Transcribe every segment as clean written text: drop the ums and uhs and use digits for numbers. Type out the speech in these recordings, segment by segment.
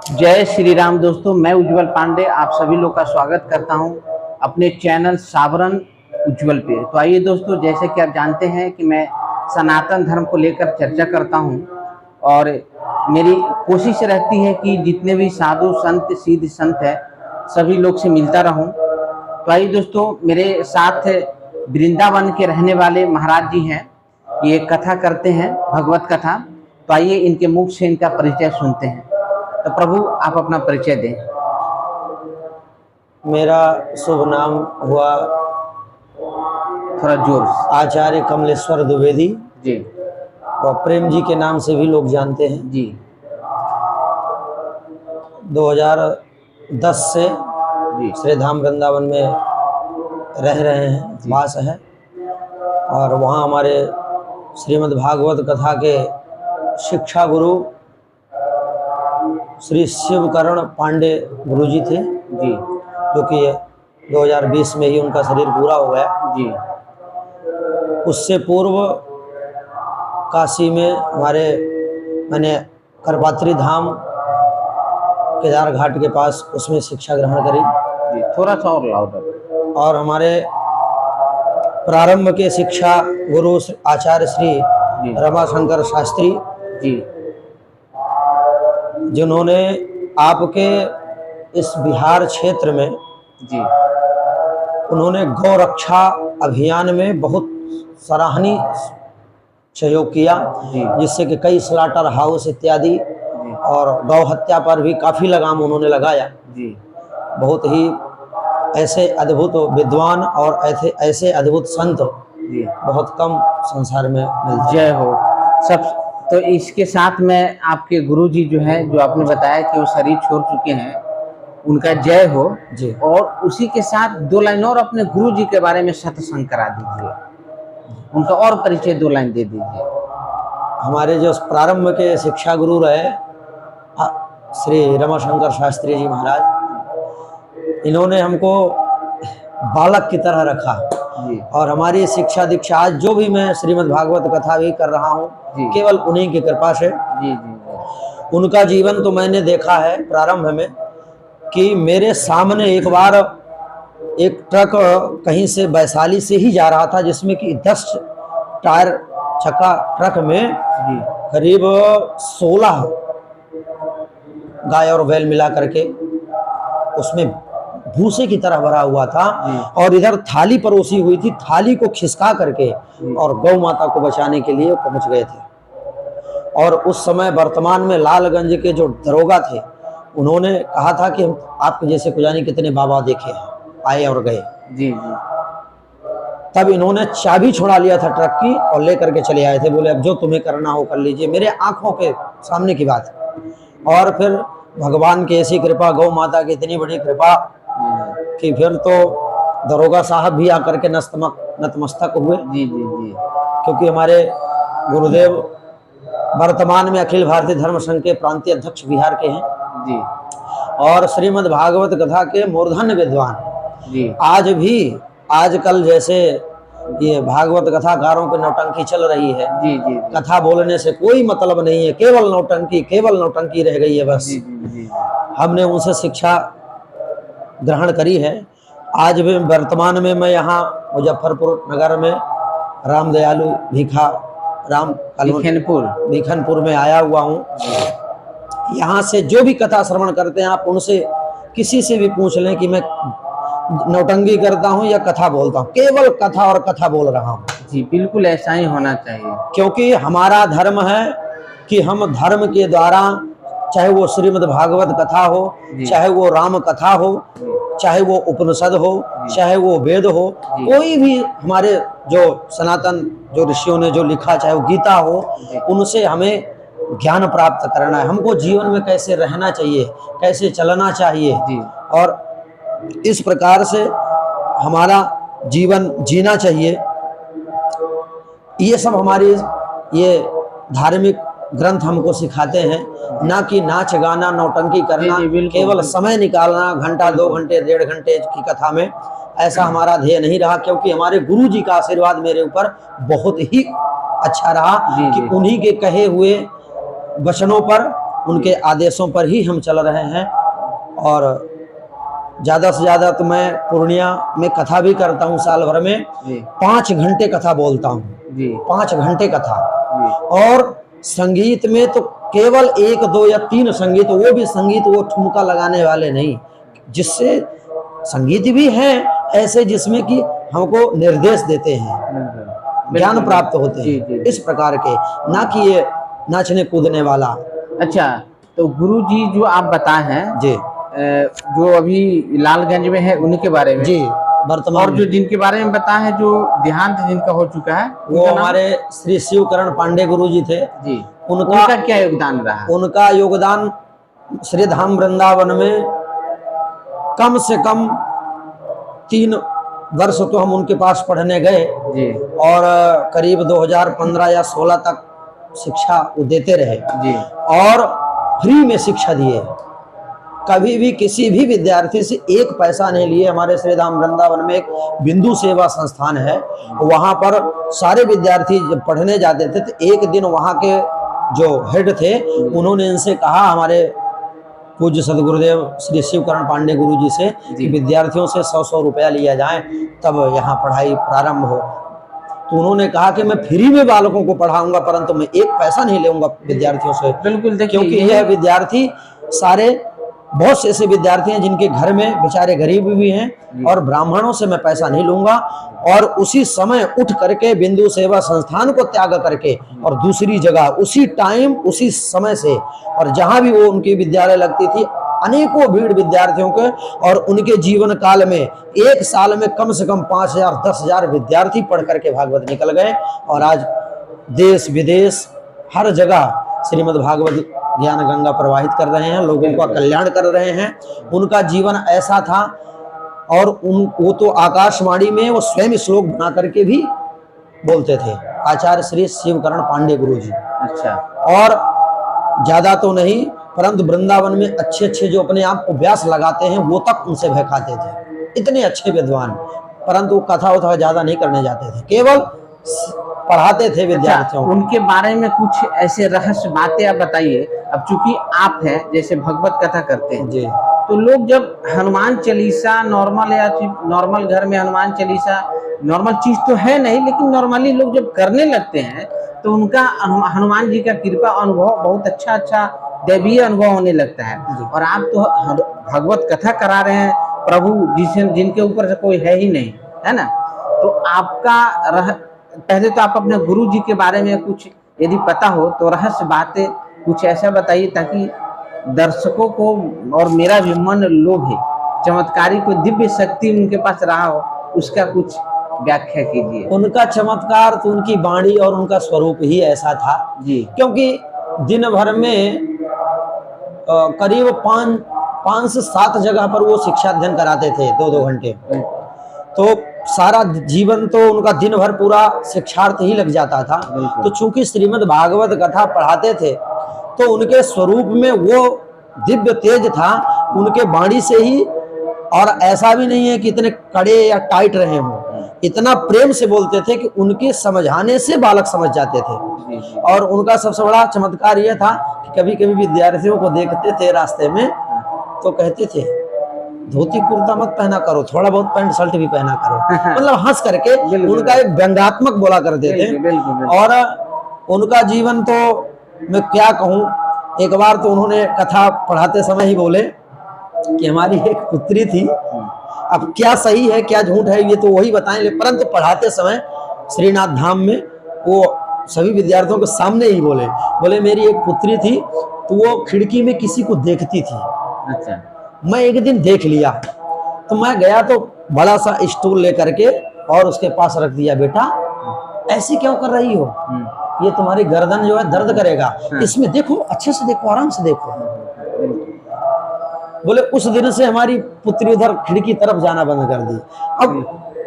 जय श्री राम दोस्तों, मैं उज्जवल पांडे आप सभी लोग का स्वागत करता हूं अपने चैनल सावरन उज्जवल पे। तो आइए दोस्तों, जैसे कि आप जानते हैं कि मैं सनातन धर्म को लेकर चर्चा करता हूं और मेरी कोशिश रहती है कि जितने भी साधु संत सिद्ध संत है सभी लोग से मिलता रहूं। तो आइए दोस्तों, मेरे साथ वृंदावन के रहने वाले महाराज जी हैं, ये कथा करते हैं, भगवत कथा। तो आइए इनके मुख से इनका परिचय सुनते हैं। तो प्रभु आप अपना परिचय दें। मेरा शुभ नाम हुआ थोड़ा जोर से। आचार्य कमलेश्वर द्विवेदी जी और प्रेम जी के नाम से भी लोग जानते हैं। जी 2010 से जी श्री धाम वृंदावन में रह रहे हैं, वास है। और वहाँ हमारे श्रीमद् भागवत कथा के शिक्षा गुरु श्री शिवकरण पांडे गुरु जी थे, जी जो कि 2020 में ही उनका शरीर पूरा हो गया। जी उससे पूर्व काशी में मैंने करपात्री धाम केदार घाट के पास उसमें शिक्षा ग्रहण करी। जी थोड़ा सा और लाउडर। और हमारे प्रारंभ के शिक्षा गुरु आचार्य श्री जी रमाशंकर शास्त्री जी जिन्होंने आपके इस बिहार क्षेत्र में जी उन्होंने गौ रक्षा अभियान में बहुत सराहनीय सहयोग किया, जी जिससे कि कई स्लाटर हाउस इत्यादि जी और गौ हत्या पर भी काफ़ी लगाम उन्होंने लगाया। जी बहुत ही ऐसे अद्भुत विद्वान और ऐसे अद्भुत संत जी बहुत कम संसार में मिलते हैं। जय हो सब। तो इसके साथ में आपके गुरु जी जो है, जो आपने बताया कि वो शरीर छोड़ चुके हैं, उनका जय हो जी। और उसी के साथ दो लाइन और अपने गुरु जी के बारे में सत्संग करा दीजिए, उनका और परिचय 2 लाइन दे दीजिए। हमारे जो प्रारंभ के शिक्षा गुरु रहे श्री रमाशंकर शास्त्री जी महाराज, इन्होंने हमको बालक की तरह रखा जी और हमारी शिक्षा दीक्षा आज जो भी मैं श्रीमद् भागवत कथा भी कर रहा हूँ जी केवल उन्हीं की कृपा से। जी जी उनका जीवन तो मैंने देखा है प्रारंभ में कि मेरे सामने एक बार एक ट्रक कहीं से वैशाली से ही जा रहा था, जिसमें कि 10 टायर चक्का ट्रक में जी करीब 16 गाय और बैल मिला करके उसमें भूसे की तरह भरा हुआ था और इधर थाली परोसी हुई थी। थाली को खिसका करके और गौ माता को बचाने के लिए पहुंच गए थे। और उस समय वर्तमान में लालगंज के जो दरोगा थे, उन्होंने कहा था कि हम आपके जैसे को जाने कितने बाबा देखे हैं, आए और गए। जी जी तब इन्होंने चाबी छुड़ा लिया था ट्रक की और लेकर के चले आए थे। बोले अब जो तुम्हें करना हो कर लीजिए, मेरे आंखों के सामने की बात। और फिर भगवान की ऐसी कृपा, गौ माता की इतनी बड़ी कृपा कि फिर तो दरोगा साहब भी आकर के नतमस्तक हुए। जी जी जी क्योंकि हमारे गुरुदेव वर्तमान में अखिल भारतीय धर्म संघ के प्रांतीय अध्यक्ष बिहार के हैं जी और श्रीमद् भागवत कथा के मूर्धन्य विद्वान। जी आज भी आजकल जैसे ये भागवत कथाकारों पे नौटंकी चल रही है, जी जी कथा बोलने से कोई मतलब नहीं है, केवल नौटंकी रह गई है बस। जी जी हमने उनसे शिक्षा ग्रहण करी है। आज भी वर्तमान में मैं यहाँ मुजफ्फरपुर नगर में राम दयालु भिखनपुर में आया हुआ हूँ। यहाँ से जो भी कथा श्रवण करते हैं, आप उनसे किसी से भी पूछ लें कि मैं नौटंकी करता हूँ या कथा बोलता हूँ, केवल कथा और कथा बोल रहा हूँ। जी बिल्कुल ऐसा ही होना चाहिए, क्योंकि हमारा धर्म है कि हम धर्म के द्वारा, चाहे वो श्रीमद् भागवत कथा हो, चाहे वो राम कथा हो, चाहे वो उपनिषद हो, चाहे वो वेद हो, कोई भी हमारे जो सनातन जो ऋषियों ने जो लिखा, चाहे वो गीता हो, उनसे हमें ज्ञान प्राप्त करना है। हमको जीवन में कैसे रहना चाहिए, कैसे चलना चाहिए और इस प्रकार से हमारा जीवन जीना चाहिए। ये सब हमारी ये धार्मिक ग्रंथ हमको सिखाते हैं, ना कि नाच गाना नौटंकी करना, केवल समय निकालना, घंटा 2 घंटे 1.5 घंटे की कथा में, ऐसा हमारा ध्येय नहीं रहा। क्योंकि हमारे गुरु जी का आशीर्वाद मेरे ऊपर बहुत ही अच्छा रहा कि उन्हीं के कहे हुए वचनों पर उनके आदेशों पर ही हम चल रहे हैं। और ज़्यादा से ज़्यादा तो मैं पूर्णिया में कथा भी करता हूँ, साल भर में जी 5 घंटे कथा बोलता हूँ, जी 5 घंटे कथा। जी और संगीत में तो केवल 1, 2 या 3 संगीत, वो भी संगीत वो ठुमका लगाने वाले नहीं, जिससे संगीत भी हैं ऐसे जिसमें कि हमको निर्देश देते हैं, बिल्कुल ज्ञान बिल्कुल। प्राप्त होते जी हैं, जी इस प्रकार के, ना कि ये नाचने कूदने वाला। अच्छा, तो गुरु जी जो आप बताए हैं जी जो अभी लालगंज में है उन्हीं के बारे में, जी, और वर्तमान जो में जिनके बारे में बताए हैं जो देहांत जिनका हो चुका है वो उनका नाम? हमारे श्री शिवकरण पांडे गुरु जी थे। जी, उनका उनका क्या योगदान रहा? उनका योगदान श्री धाम वृंदावन में कम से कम 3 वर्ष तो हम उनके पास पढ़ने गए, जी और करीब 2015 या 16 तक शिक्षा वो देते रहे, जी और फ्री में शिक्षा दिए। कभी भी किसी भी विद्यार्थी से 1 पैसा नहीं लिए। हमारे श्री धाम वृंदावन में एक बिंदु सेवा संस्थान है, वहाँ पर सारे विद्यार्थी जब पढ़ने जाते थे तो एक दिन वहाँ के जो हेड थे उन्होंने इनसे कहा, हमारे पूज्य सदगुरुदेव श्री शिवकरण पांडे गुरु जी से, कि विद्यार्थियों से 100-100 रुपया लिया जाए तब यहाँ पढ़ाई प्रारंभ हो। तो उन्होंने कहा कि मैं फ्री में बालकों को पढ़ाऊंगा, परंतु मैं 1 पैसा नहीं लूंगा विद्यार्थियों से। बिल्कुल, देखिए क्योंकि यह विद्यार्थी सारे बहुत से ऐसे विद्यार्थी हैं जिनके घर में बेचारे गरीब भी हैं, और ब्राह्मणों से मैं पैसा नहीं लूंगा। और उसी समय उठ करके बिंदु सेवा संस्थान को त्याग करके और दूसरी जगह उसी टाइम उसी समय से, और जहां भी वो उनकी विद्यालय लगती थी, अनेकों भीड़ विद्यार्थियों के, और उनके जीवन काल में 1 साल में कम से कम 5000 10,000 विद्यार्थी पढ़ करके भागवत निकल गए। और आज देश विदेश हर जगह श्रीमद् भागवत ज्ञान गंगा प्रवाहित कर रहे हैं, लोगों का कल्याण कर रहे हैं। उनका जीवन ऐसा था, और वो तो आकाशवाणी में वो स्वयं श्लोक बना करके भी बोलते थे, आचार्य श्री शिवकरण पांडे गुरु जी। अच्छा, और ज्यादा तो नहीं, परंतु वृंदावन में अच्छे अच्छे जो अपने आप को व्यास लगाते हैं वो तक उनसे भय खाते थे, इतने अच्छे विद्वान। परंतु कथा उथा ज्यादा नहीं करने जाते थे, केवल पढ़ाते थे विद्यार्थियों को। उनके बारे में कुछ ऐसे रहस्य बातें आप बताइए। अब चूंकि आप हैं, जैसे भगवत कथा करते हैं जी तो लोग जब हनुमान चालीसा नॉर्मल या नॉर्मल घर में हनुमान चालीसा नॉर्मल चीज तो है नहीं, लेकिन नॉर्मली लोग जब करने लगते हैं तो उनका हनुमान जी का कृपा अनुभव बहुत अच्छा दैवीय अनुभव होने लगता है। और आप तो भगवत कथा करा रहे हैं प्रभु जिनके ऊपर से कोई है ही नहीं, है ना? तो आपका पहले तो आप अपने गुरु जी के बारे में कुछ यदि पता हो तो रहस्य बातें कुछ ऐसा बताइए, ताकि दर्शकों को और मेरा भी मन लोभे, चमत्कारी कोई दिव्य शक्ति उनके पास रहा हो, उसका कुछ व्याख्या कीजिए। उनका चमत्कार तो उनकी वाणी और उनका स्वरूप ही ऐसा था जी, क्योंकि दिन भर में करीब 5 से 7 जगह पर वो शिक्षा अध्ययन कराते थे 2-2 घंटे। तो सारा जीवन तो उनका दिन भर पूरा शिक्षार्थ ही लग जाता था। तो चूंकि श्रीमद् भागवत कथा पढ़ाते थे तो उनके स्वरूप में वो दिव्य तेज था, उनके वाणी से ही। और ऐसा भी नहीं है कि इतने कड़े या टाइट रहे हों, इतना प्रेम से बोलते थे कि उनके समझाने से बालक समझ जाते थे। और उनका सबसे बड़ा चमत्कार यह था कि कभी कभी विद्यार्थियों को देखते थे रास्ते में तो कहते थे, धोती कुर्ता मत पहना करो, थोड़ा बहुत पैंट शर्ट भी पहना करो। मतलब हंस करके उनका एक व्यंग्यात्मक बोला करते थे। और उनका जीवन तो मैं क्या कहूँ, एक बार तो उन्होंने कथा पढ़ाते समय ही बोले कि हमारी एक पुत्री थी, अब क्या सही है क्या झूठ है ये तो वही बताएं, परंतु पढ़ाते समय श्रीनाथ धाम में वो सभी विद्यार्थियों के सामने ही बोले मेरी एक पुत्री थी तो वो खिड़की में किसी को देखती थी। अच्छा, मैं एक दिन देख लिया तो मैं गया तो बड़ा सा स्टूल लेकर के और उसके पास रख दिया, बेटा ऐसी क्यों कर रही हो, ये तुम्हारी गर्दन जो है दर्द करेगा, इसमें देखो, अच्छे से देखो, आराम से देखो। बोले उस दिन से हमारी पुत्री उधर खिड़की तरफ जाना बंद कर दी। अब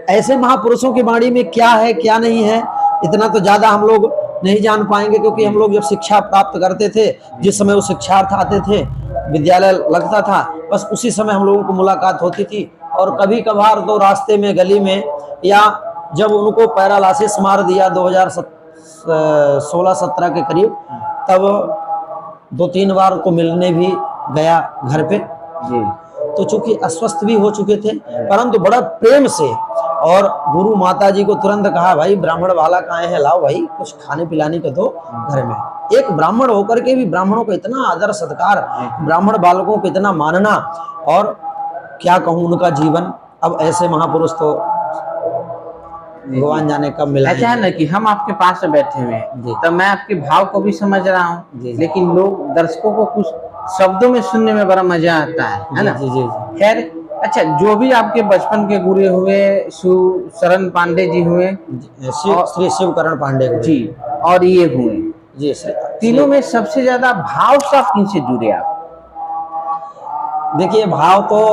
ऐसे महापुरुषों की वाणी में क्या है क्या नहीं है इतना तो ज्यादा हम लोग नहीं जान पाएंगे, क्योंकि हम लोग जब शिक्षा प्राप्त करते थे, जिस समय वो शिक्षार्थ आते थे, विद्यालय लगता था, बस उसी समय हम लोगों को मुलाकात होती थी। और कभी कभार तो रास्ते में गली में, या जब उनको पैरालाइसिस मार दिया 2016-17 के करीब, तब 2-3 बार तो मिलने भी गया घर पे। जी तो चूंकि अस्वस्थ भी हो चुके थे, परंतु बड़ा प्रेम से, और गुरु माता जी को तुरंत कहा, भाई ब्राह्मण वाला कहाँ है, लाओ भाई कुछ खाने पिलाने को दो घर में। एक ब्राह्मण होकर के भी ब्राह्मणों को इतना आदर सत्कार, ब्राह्मण बालकों को इतना मानना, और क्या कहूँ उनका जीवन। अब ऐसे महापुरुष तो भगवान जाने कब मिला। ऐसा है ना कि हम आपके पास में बैठे हुए हैं, जी। तो मैं आपके भाव को भी समझ रहा हूँ, जी। लेकिन लोग दर्शकों को कुछ शब्दों में सुनने में बड़ा मजा आता है ना। जी जी जी। खैर, अच्छा, जो भी आपके बचपन के गुरु हुए, शरण पांडे जी हुए, श्री शिवकरण पांडे को। जी, और ये हुए जी, तीनों में सबसे ज्यादा भाव से आप किनसे जुड़े आप? देखिए, भाव तो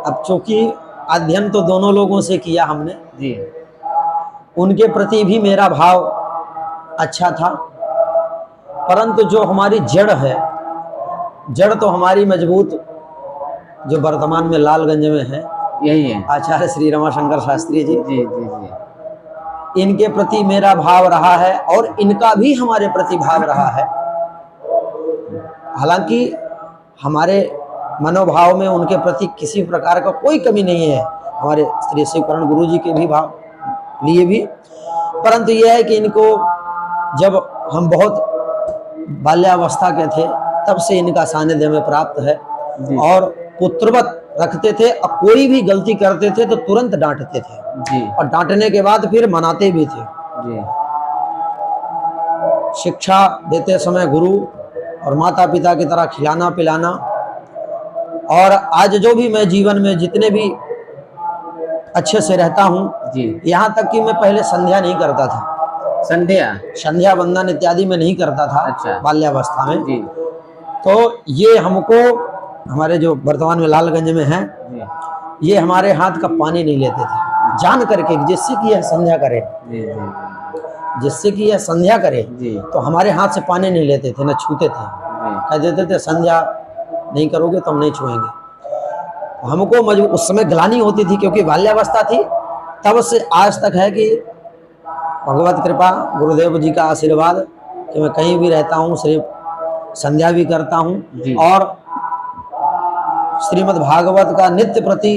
अब चूंकि अध्ययन तो दोनों लोगों से किया हमने जी, उनके प्रति भी मेरा भाव अच्छा था, परंतु जो हमारी जड़ है, जड़ तो हमारी मजबूत, जो वर्तमान में लालगंज में है, यही है। आचार्य श्री रमाशंकर शास्त्री जी, जी जी जी। इनके प्रति मेरा भाव रहा है, और इनका भी हमारे प्रति भाव रहा है। हालांकि हमारे मनोभाव में उनके प्रति किसी प्रकार का कोई कमी नहीं है, हमारे श्री शिवकरण गुरु जी के भी भाव लिए भी, परंतु यह है कि इनको जब हम बहुत बाल्यावस्था के थे तब से इनका सानिध्य में प्राप्त है, और पुत्रवत रखते थे, और कोई भी गलती करते थे तो तुरंत डांटते थे जी, और डांटने के बाद फिर मनाते भी थे। जी शिक्षा देते समय गुरु और माता पिता की तरह खिलाना पिलाना, और आज जो भी मैं जीवन में जितने भी अच्छे से रहता हूँ जी। यहाँ तक कि मैं पहले संध्या नहीं करता था, संध्या वंदन इत्यादि में नहीं करता था। अच्छा। बाल्यावस्था में जी तो ये हमको, हमारे जो वर्तमान में लालगंज में है, जी ये हमारे हाथ का पानी नहीं लेते थे, जान करके जिससे कि यह संध्या करे, जी जिससे कि यह संध्या करे, जी तो हमारे हाथ से पानी नहीं लेते थे, न छूते थे, कह देते थे संध्या नहीं करोगे तो हम नहीं छुएंगे। हमको मजबूर, उस समय ग्लानि होती थी क्योंकि बाल्यावस्था थी, तब से आज तक है कि भगवत कृपा, गुरुदेव जी का आशीर्वाद कि मैं कहीं भी रहता हूँ सिर्फ संध्या भी करता हूँ, और श्रीमद् भागवत का नित्य प्रति,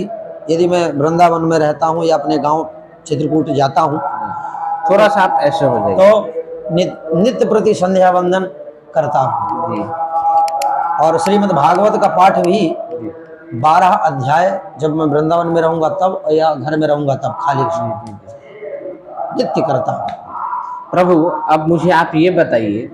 यदि मैं वृंदावन में रहता हूँ या अपने गांव चित्रकूट जाता हूँ, थोड़ा सा आप ऐसे हो जाए तो नित्य प्रति संध्या वंदन करता हूँ। और श्रीमद् भागवत का पाठ भी 12 अध्याय जब मैं वृंदावन में रहूंगा तब, या घर में रहूंगा तब, खाली नित्य करता हूँ। प्रभु, अब मुझे आप ये बताइए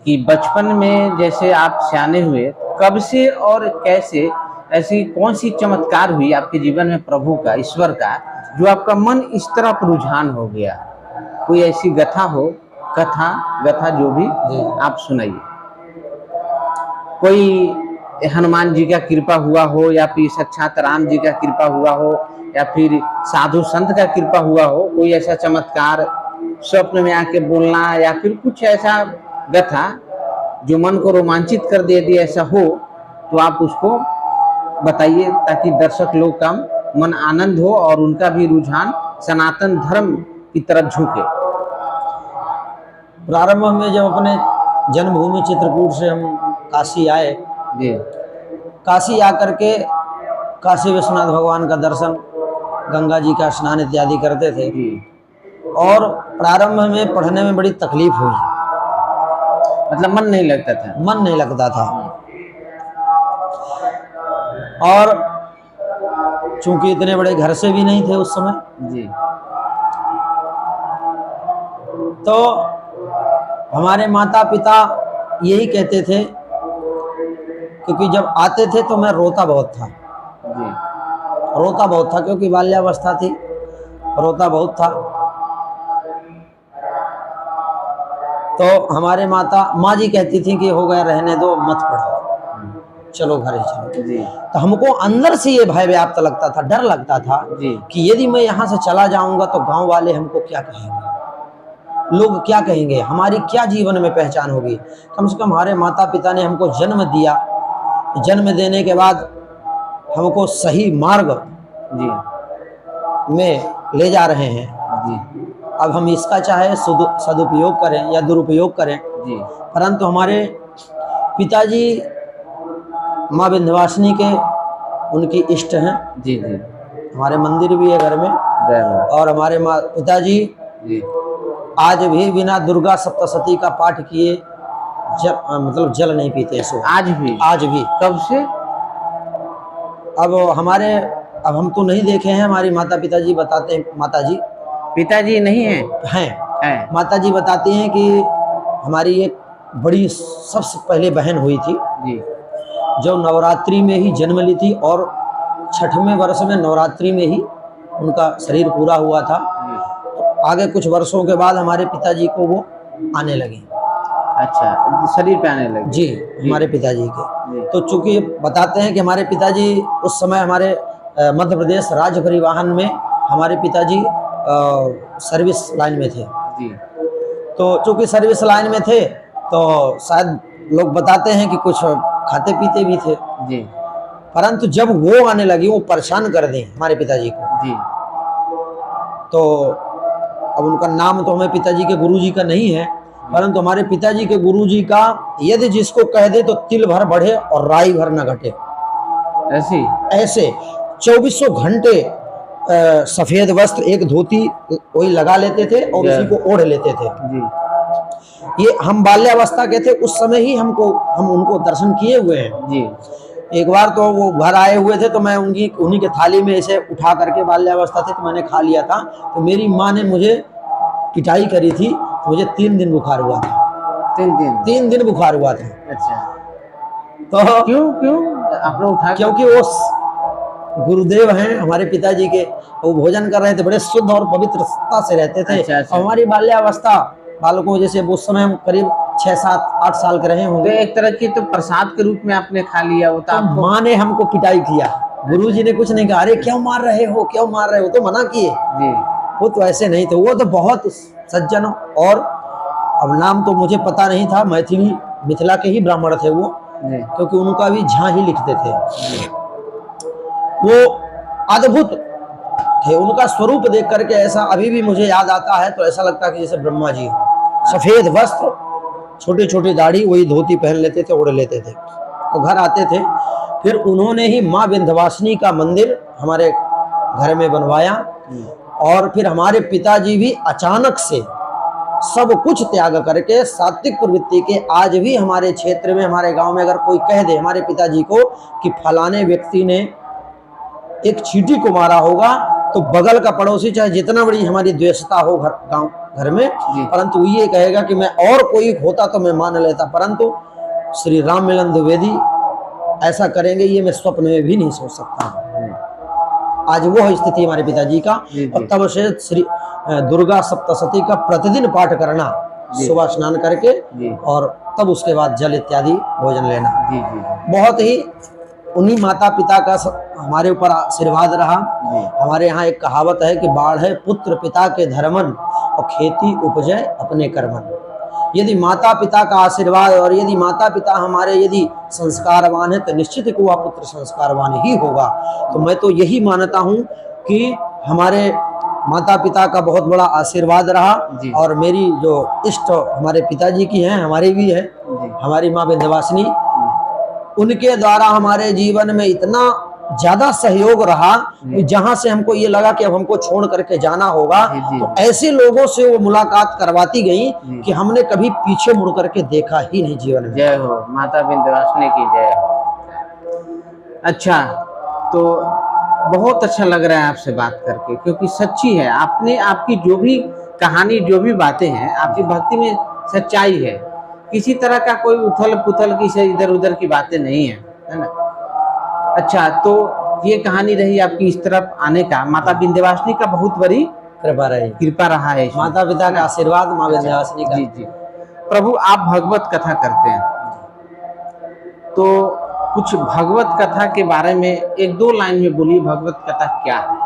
कि बचपन में जैसे आप सियाने हुए, कब से और कैसे, ऐसी कौन सी चमत्कार हुई आपके जीवन में प्रभु का, ईश्वर का, जो आपका मन इस तरफ रुझान हो गया? कोई ऐसी गथा हो, गथा जो भी आप सुनाइए। कोई हनुमान जी का कृपा हुआ हो, या फिर साक्षात राम जी का कृपा हुआ हो, या फिर साधु संत का कृपा हुआ हो, कोई ऐसा चमत्कार, स्वप्न में आके बोलना, या फिर कुछ ऐसा गथा जो मन को रोमांचित कर दे, यदि ऐसा हो तो आप उसको बताइए, ताकि दर्शक लोग का मन आनंद हो और उनका भी रुझान सनातन धर्म की तरफ झुके। प्रारंभ में जब अपने जन्मभूमि चित्रकूट से हम काशी आए, काशी आकर के काशी विश्वनाथ भगवान का दर्शन, गंगा जी का स्नान इत्यादि करते थे, और प्रारंभ में पढ़ने में बड़ी तकलीफ हुई, मतलब मन नहीं लगता था, मन नहीं लगता था। और चूंकि इतने बड़े घर से भी नहीं थे उस समय जी, तो हमारे माता पिता यही कहते थे, क्योंकि जब आते थे तो मैं रोता बहुत था जी, रोता बहुत था, क्योंकि बाल्यावस्था थी, रोता बहुत था। तो हमारे माँ जी कहती थी कि हो गया, रहने दो, मत पढ़ो, चलो घर ही चलो। जी, तो हमको अंदर से ये भय व्याप्त लगता था, डर लगता था जी, कि यदि मैं यहाँ से चला जाऊंगा तो गांव वाले हमको क्या कहेंगे, लोग क्या कहेंगे, हमारी क्या जीवन में पहचान होगी। कम से कम हमारे माता पिता ने हमको जन्म दिया, जन्म देने के बाद हमको सही मार्ग जी, में ले जा रहे हैं। जी, अब हम इसका चाहे सदुपयोग करें या दुरुपयोग करें, जी, परंतु हमारे पिताजी माँ विंध्यवासिनी के उनकी इष्ट हैं। जी जी। हमारे मंदिर भी है घर में। जय हो। और हमारे माँ पिताजी जी आज भी बिना दुर्गा सप्तशती का पाठ किए मतलब जल नहीं पीते। सो आज भी? आज भी। कब से? अब हम तो नहीं देखे हैं, हमारी माता पिताजी बताते हैं। माताजी पिताजी नहीं है? हैं। माताजी बताती हैं कि हमारी एक बड़ी सबसे पहले बहन हुई थी जी। जो नवरात्रि में ही जन्म ली थी और 6वें वर्ष में नवरात्रि में ही उनका शरीर पूरा हुआ था। तो आगे कुछ वर्षों के बाद हमारे पिताजी को वो आने लगी। अच्छा, शरीर पे आने लगे? जी, हमारे पिताजी के। तो चूंकि बताते हैं कि हमारे पिताजी उस समय हमारे मध्य प्रदेश राज्य परिवहन में हमारे पिताजी सर्विस लाइन में थे। जी। तो चूंकि सर्विस लाइन में थे तो शायद लोग बताते हैं कि कुछ खाते पीते भी थे जी। परंतु जब वो आने लगी, वो परेशान कर दें हमारे पिताजी को जी। तो अब उनका नाम तो हमें पिताजी के गुरुजी का नहीं है, परंतु हमारे पिताजी के गुरुजी का यदि जिसको कह दे तो तिल भर बढ़े और राई भर न घटे। ऐसे 2400 घंटे सफेद वस्त्र, एक धोती वही लगा लेते थे और उसी को ओढ़ लेते थे। जी। ये हम बाल्यावस्था के थे उस समय ही हम उनको दर्शन किए हुए हैं। जी। एक बार तो वो घर आए हुए थे तो मैं उन्हीं के थाली में ऐसे उठा करके, बाल्यावस्था थे तो मैंने खा लिया था। तो मेरी माँ ने मुझे पिटाई करी थी, मुझे 3 दिन बुखार हुआ था। 3 दिन बुखार हुआ था। अच्छा, तो क्यों आपने उठा? क्योंकि वो गुरुदेव हैं हमारे पिताजी के, वो भोजन कर रहे थे, बड़े शुद्ध और पवित्रता से रहते थे। अच्छा। हमारी बाल्यावस्था बालकों जैसे उस समय हम करीब 6, 7, 8 साल के रहे होंगे। तो एक तरह की तो प्रसाद के रूप में आपने खा लिया होता। तो माँ ने हमको पिटाई किया, गुरुजी ने कुछ नहीं कहा, अरे क्यों मार रहे हो, क्यों मार रहे हो, तो मना किए। वो तो ऐसे नहीं थे, वो तो बहुत सज्जन, और अब नाम तो मुझे पता नहीं था, मिथिला के ही ब्राह्मण थे वो, क्योंकि उनका भी झा ही लिखते थे। वो अद्भुत थे, उनका स्वरूप देख करके ऐसा अभी भी मुझे याद आता है तो ऐसा लगता है कि जैसे ब्रह्मा जी हो। सफेद वस्त्र, छोटी छोटी दाढ़ी, वही धोती पहन लेते थे, ओढ़ लेते थे। तो घर आते थे, फिर उन्होंने ही माँ विंध्यवासिनी का मंदिर हमारे घर में बनवाया। और फिर हमारे पिताजी भी अचानक से सब कुछ त्याग करके सात्विक प्रवृत्ति के, आज भी हमारे क्षेत्र में, हमारे गांव में अगर कोई कह दे हमारे पिताजी को कि फलाने व्यक्ति ने एक चींटी को मारा होगा, तो बगल का पड़ोसी चाहे जितना बड़ी हमारी द्वेषता हो घर में, परंतु ये कहेगा कि मैं और कोई होता तो मैं मान लेता, परंतु श्री राम मिलन द्विवेदी ऐसा करेंगे ये मैं स्वप्न में भी नहीं सोच सकता। आज वो स्थिति हमारे पिताजी का। और तब से श्री दुर्गा सप्तशती का प्रतिदिन पाठ करना, सुबह स्नान करके और तब उसके बाद जल इत्यादि भोजन लेना। बहुत ही उन्हीं माता पिता का हमारे ऊपर आशीर्वाद रहा। हमारे यहाँ एक कहावत है कि बाढ़ है पुत्र पिता के धर्मन और खेती उपजे अपने कर्मन। यदि माता पिता का आशीर्वाद और यदि माता पिता हमारे यदि संस्कारवान है तो निश्चित ही वह पुत्र संस्कारवान ही होगा। तो मैं तो यही मानता हूँ कि हमारे माता पिता का बहुत बड़ा आशीर्वाद रहा। और मेरी जो इष्ट हमारे पिताजी की हैं, हमारी भी है, हमारी माँ विंध्यवासिनी, उनके द्वारा हमारे जीवन में इतना ज्यादा सहयोग रहा कि जहां से हमको ये लगा कि अब हमको छोड़ करके जाना होगा, तो ऐसे लोगों से वो मुलाकात करवाती गई कि हमने कभी पीछे मुड़ करके देखा ही नहीं जीवन में। जय हो माता विंध्यवासिनी की जय हो। अच्छा, तो बहुत अच्छा लग रहा है आपसे बात करके, क्योंकि सच्ची है, आपकी जो भी कहानी, जो भी बातें हैं, आपकी भक्ति में सच्चाई है। किसी तरह का कोई उथल पुथल की से इधर उधर की बातें नहीं है ना। अच्छा, तो ये कहानी रही आपकी इस तरफ आने का। माता विंध्यवासिनी का बहुत बड़ी कृपा रहा है, माता पिता का आशीर्वाद, माँ विंध्यवासिनी का। जी। प्रभु, आप भगवत कथा करते हैं, तो कुछ भगवत कथा के बारे में 1-2 लाइन में बोलिए, भगवत कथा क्या है?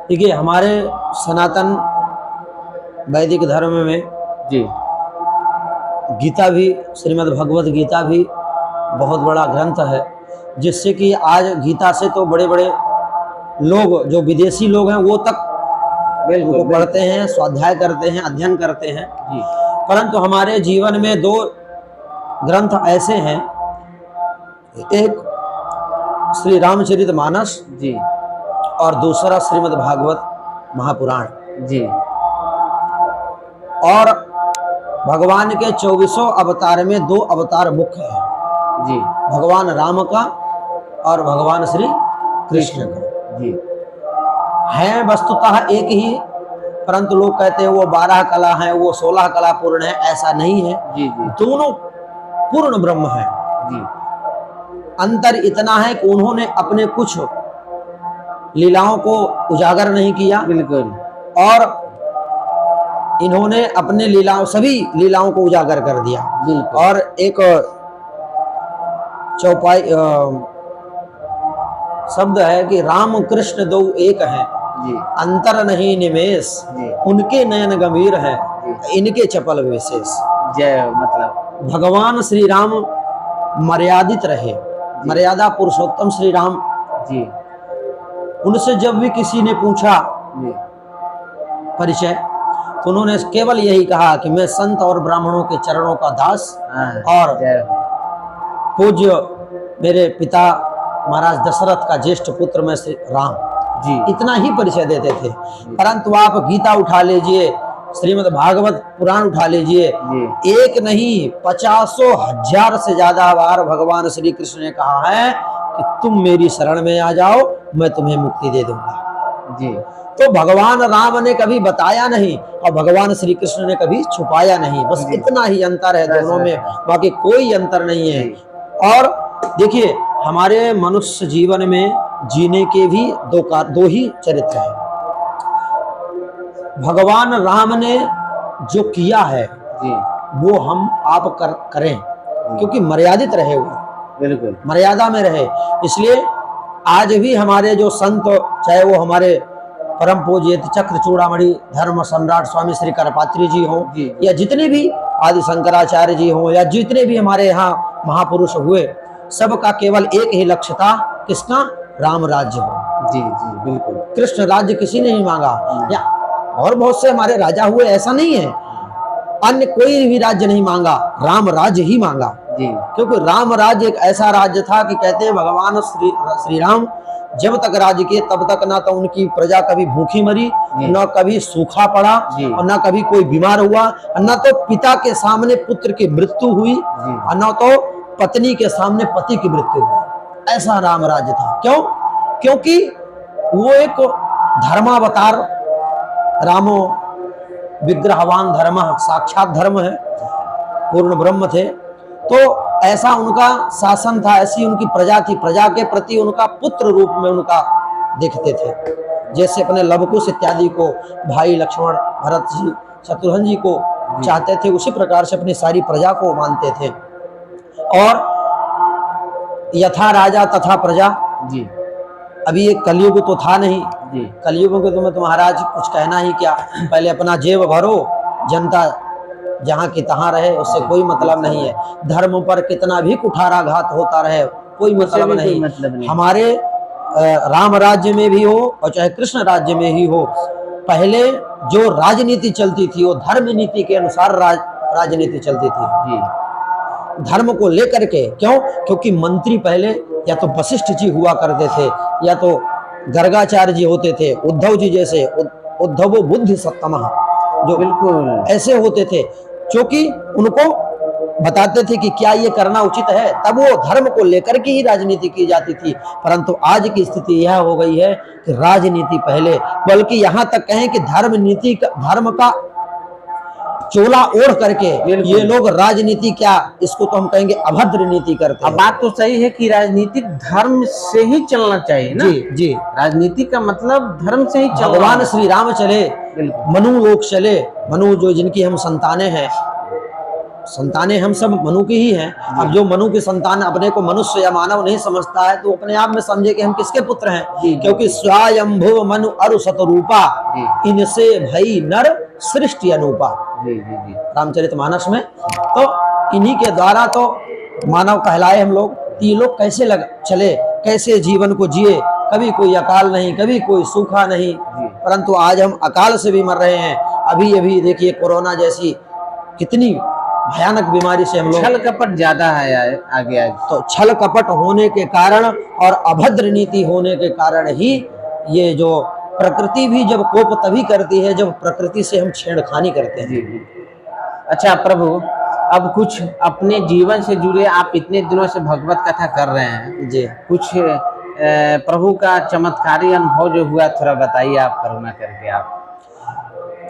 देखिए, हमारे सनातन वैदिक धर्म में जी गीता भी, श्रीमद् भगवत गीता भी बहुत बड़ा ग्रंथ है, जिससे कि आज गीता से तो बड़े बड़े लोग, जो विदेशी लोग हैं, वो तक बिल्कुल पढ़ते हैं, स्वाध्याय करते हैं, अध्ययन करते हैं। परंतु हमारे जीवन में 2 ग्रंथ ऐसे हैं, एक श्री रामचरितमानस जी और दूसरा श्रीमद् भागवत महापुराण। जी और भगवान के 24 अवतार में 2 अवतार मुख्य हैं, जी भगवान राम का और भगवान श्री कृष्ण का। जी हैं वस्तुतः एक ही, परंतु लोग कहते हैं वो 12 कला हैं, वो 16 कला पूर्ण है। ऐसा नहीं है, जी जी दोनों पूर्ण ब्रह्म है। जी अंतर इतना है कि उन्होंने अपने कुछ लीलाओं को उजागर नहीं किया बिल्कुल। और इन्होंने अपने लीलाओं, सभी लीलाओं को उजागर कर दिया। बिल्कुल। और एक चौपाई शब्द है कि राम कृष्ण दो एक हैं, जी अंतर नहीं निमेष, जी उनके नयन गंभीर हैं, जी इनके चपल विशेष। जय हो, मतलब भगवान श्री राम मर्यादित रहे, मर्यादा पुरुषोत्तम श्री राम। जी उनसे जब भी किसी ने पूछा जी परिचय, तो उन्होंने केवल यही कहा कि मैं संत और ब्राह्मणों के चरणों का दास हाँ, और जय हो। पूज्य मेरे पिता महाराज दशरथ का ज्येष्ठ पुत्र में श्री राम, जी इतना ही परिचय देते थे। परंतु आप गीता उठा लीजिए, श्रीमद् भागवत पुराण उठा लीजिए, जी एक नहीं 50,000 से ज्यादा बार भगवान श्री कृष्ण ने कहा है कि तुम मेरी शरण में आ जाओ, मैं तुम्हें मुक्ति दे दूंगा। जी तो भगवान राम ने कभी बताया नहीं और भगवान श्री कृष्ण ने कभी छुपाया नहीं, बस जी। इतना ही अंतर है दोनों में, बाकी कोई अंतर नहीं है। जी। और देखिए, हमारे मनुष्य जीवन में जीने के भी दो ही चरित्र हैं। भगवान राम ने जो किया है जी वो हम आप करें, क्योंकि मर्यादित रहे वो, बिल्कुल। मर्यादा में रहे। इसलिए आज भी हमारे जो संत, चाहे वो हमारे परम पूज्य चक्र चूड़ामणि धर्म सम्राट स्वामी श्री करपात्री जी हों, जी या जितने भी आदि शंकराचार्य जी हों, या जितने भी हमारे यहाँ महापुरुष हुए, सबका केवल एक ही लक्ष्य था, किसका? राम राज्य हो। जी जी बिल्कुल। कृष्ण राज्य किसी ने नहीं मांगा, या और बहुत से हमारे राजा हुए, ऐसा नहीं है, अन्य कोई भी राज्य नहीं मांगा, राम राज्य ही मांगा। जी क्योंकि राम राज्य एक ऐसा राज्य था कि कहते हैं भगवान श्री राम जब तक राज्य किए तब तक ना तो उनकी प्रजा कभी भूखी मरी, न कभी सूखा पड़ा, और न कभी कोई बीमार हुआ, न तो पिता के सामने पुत्र की मृत्यु हुई, और न तो पत्नी के सामने पति की मृत्यु हुई। ऐसा राम राज्य था। क्यों? क्योंकि वो एक धर्मावतार, रामो विग्रहवान धर्म, साक्षात धर्म है, पूर्ण ब्रह्म थे। तो ऐसा उनका शासन था, ऐसी उनकी प्रजा थी, प्रजा के प्रति उनका पुत्र रूप में उनका देखते थे। जैसे अपने लवकुश इत्यादि को भाई लक्ष्मण, भरत जी, शत्रुघ्न जी को चाहते थे, उसी प्रकार से अपनी सारी प्रजा को मानते थे। और यथा राजा तथा प्रजा, जी अभी एक कलयुग तो था नहीं, जी कलयुग के तुम्हें तो महाराज कुछ कहना ही क्या, पहले अपना जेब भरो, जनता जहाँ की तहाँ रहे, उससे कोई मतलब नहीं है। धर्म पर कितना भी कुठाराघात होता रहे, कोई मतलब नहीं। हमारे राम राज्य में भी हो और चाहे कृष्ण राज्य में ही हो, पहले जो राजनीति चलती थी वो धर्म नीति के अनुसार राजनीति चलती थी, धर्म को लेकर के। क्यों? क्योंकि मंत्री पहले या तो वशिष्ठ जी हुआ करते थे, या तो गर्गाचार्य जी होते थे, उद्धव जी जैसे, उद्धव बुद्धि सत्तमः, जो बिल्कुल ऐसे होते थे, क्योंकि उनको बताते थे कि क्या ये करना उचित है, तब वो धर्म को लेकर के ही राजनीति की जाती थी। परंतु आज की स्थिति यह हो गई है कि राजनीति पहले, बल्कि यहाँ तक कहें कि धर्म का चोला ओढ़ करके ये लोग राजनीति, क्या इसको तो हम कहेंगे अभद्र नीति करते हैं। बात तो सही है कि राजनीति धर्म से ही चलना चाहिए ना। जी जी, राजनीति का मतलब धर्म से ही चलना। भगवान श्री राम चले, मनु लोग चले, मनु जो जिनकी हम संतानें हैं, संतानें हम सब मनु की ही हैं। अब जो मनु की संतान अपने को मनुष्य या मानव नहीं समझता है, तो अपने आप में समझे कि हम किसके पुत्र हैं, क्योंकि स्वयंभुव मनु अरु सतरूपा, इनसे भई नर सृष्टि अनुपा, रामचरितमानस में। तो इन्हीं के द्वारा तो मानव कहलाए हम लोग। ये लोग कैसे चले, कैसे जीवन को जिए, कभी कोई अकाल नहीं, कभी कोई सूखा नहीं, परंतु आज हम अकाल से भी मर रहे हैं। अभी देखिए कोरोना जैसी कितनी भयानक बीमारी से हम लोग, छल कपट ज्यादा है आगे आज। तो छल कपट होने के कारण और अभद्र नीति होने के कारण ही ये जो प्रकृति भी जब कोप तभी करती है जब प्रकृति से हम छेड़खानी करते हैं। जी जी। अच्छा प्रभु, अब कुछ अपने जीवन से जुड़े, आप इतने दिनों से भगवत कथा कर रहे हैं जी, कुछ प्रभु का चमत्कारी अनुभव जो हुआ थोड़ा बताइए आप, करुणा करके आप।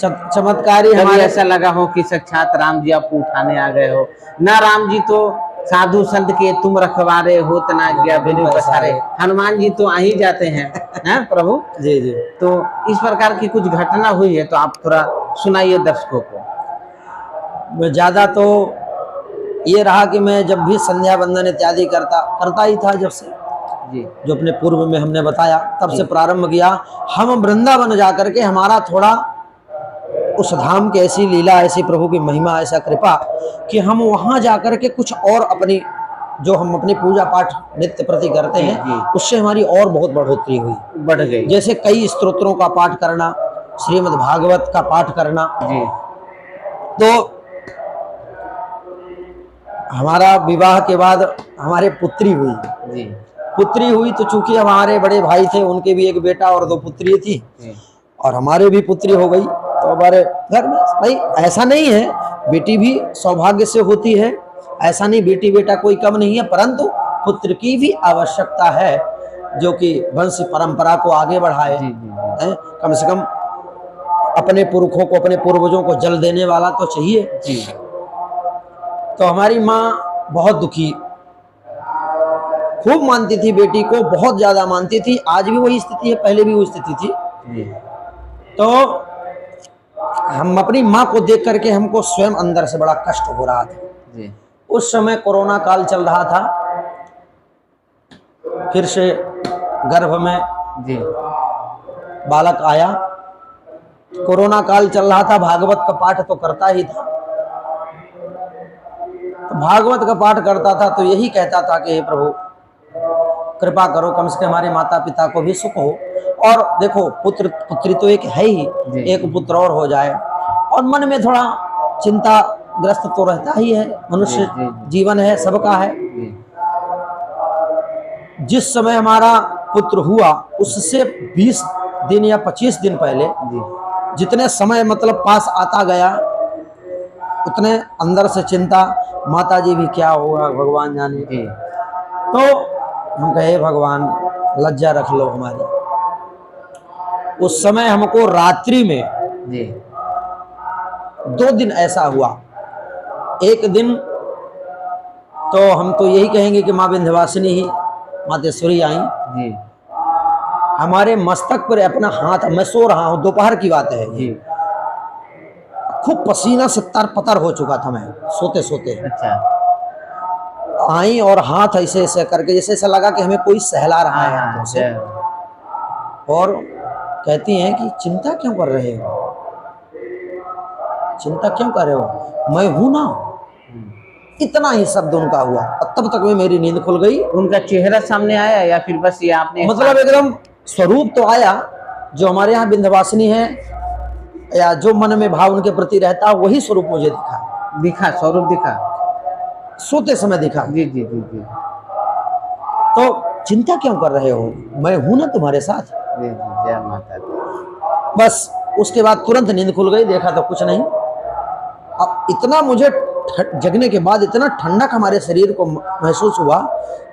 चमत्कारी कभी हमारे ऐसा लगा हो कि साक्षात राम जी आपको उठाने आ गए हो? ना राम जी तो साधु संत के तुम रखवारे हो तना गया बिनु पसारे, हनुमान जी तो आ ही जाते हैं हैं प्रभु। जी जी। तो इस प्रकार की कुछ घटना हुई है तो आप थोड़ा सुनाइए दर्शकों को। ज्यादा तो ये रहा कि मैं जब भी संध्या बंदन इत्यादि करता ही था, जब से जी जो अपने पूर्व में हमने बताया तब जी। से प्रारंभ किया। हम वृंदावन जाकर के हमारा थोड़ा उस धाम की ऐसी लीला, ऐसी प्रभु की महिमा, ऐसा कृपा कि हम वहां जाकर के कुछ और अपनी जो हम अपनी पूजा पाठ नित्य प्रति करते जी, हैं जी। उससे हमारी और बहुत बढ़ोतरी हुई, बढ़ गई। जैसे कई स्तोत्रों का पाठ करना, श्रीमद् भागवत का पाठ करना। जी तो हमारा विवाह के बाद हमारे पुत्री हुई। जी पुत्री हुई तो चूंकि हमारे बड़े भाई थे, उनके भी एक बेटा और 2 पुत्री थी जी। और हमारे भी पुत्री हो गई। तो हमारे घर में भाई ऐसा नहीं है, बेटी भी सौभाग्य से होती है, ऐसा नहीं बेटी बेटा कोई कम नहीं है, परंतु पुत्र की भी आवश्यकता है जो कि वंश परंपरा को आगे बढ़ाए। जी, जी, जी। हैं? कम से कम अपने पुरखों को, अपने पूर्वजों को जल देने वाला तो चाहिए। जी तो हमारी माँ बहुत दुखी, खूब मानती थी बेटी को, बहुत ज्यादा मानती थी। आज भी वही स्थिति है, पहले भी वही स्थिति थी। जी तो हम अपनी माँ को देख करके हमको स्वयं अंदर से बड़ा कष्ट हो रहा था। जी उस समय कोरोना काल चल रहा था, फिर से गर्भ में जी बालक आया। कोरोना काल चल रहा था, भागवत का पाठ तो करता ही था। तो भागवत का पाठ करता था तो यही कहता था कि हे प्रभु कृपा करो, कम से कम हमारे माता पिता को भी सुख हो, और देखो पुत्र पुत्री तो एक है ही, एक पुत्र और हो जाए। और मन में थोड़ा चिंता ग्रस्त तो रहता ही है, मनुष्य जीवन है, सबका है। जिस समय हमारा पुत्र हुआ उससे 20 दिन या 25 दिन पहले जितने समय मतलब पास आता गया उतने अंदर से चिंता, माता जी भी क्या होगा भगवान जाने। तो हम कहे भगवान लज्जा रख लो हमारी। उस समय हमको रात्रि में जी 2 दिन ऐसा हुआ। एक दिन तो हम तो यही कहेंगे कि माँ विंध्यवासिनी ही मातेश्वरी आई, जी हमारे मस्तक पर अपना हाथ, मैं सो रहा हूँ, दोपहर की बात है, जी खूब पसीना से तर-पतर हो चुका था मैं सोते सोते। अच्छा आई और हाथ ऐसे ऐसे करके जैसे ऐसा लगा कि हमें कोई सहला रहा है हाथों से, और कहती हैं कि चिंता क्यों कर रहे हो, चिंता क्यों कर रहे हो, मैं हूं ना। इतना ही शब्द उनका हुआ और तब तक में मेरी नींद खुल गई। उनका चेहरा सामने आया या फिर बस ये आपने मतलब एकदम स्वरूप तो आया, जो हमारे यहाँ विंध्यवासिनी है या जो मन में भाव उनके प्रति रहता वही स्वरूप मुझे दिखा, स्वरूप दिखा, सोते समय दिखा। जी जी जी जी। तो चिंता क्यों कर रहे हो, मैं हूं ना तुम्हारे साथ। जी जी, जय माता दी। बस उसके बाद तुरंत नींद खुल गई, देखा तो कुछ नहीं। अब इतना मुझे जगने के बाद इतना ठंडक हमारे शरीर को महसूस हुआ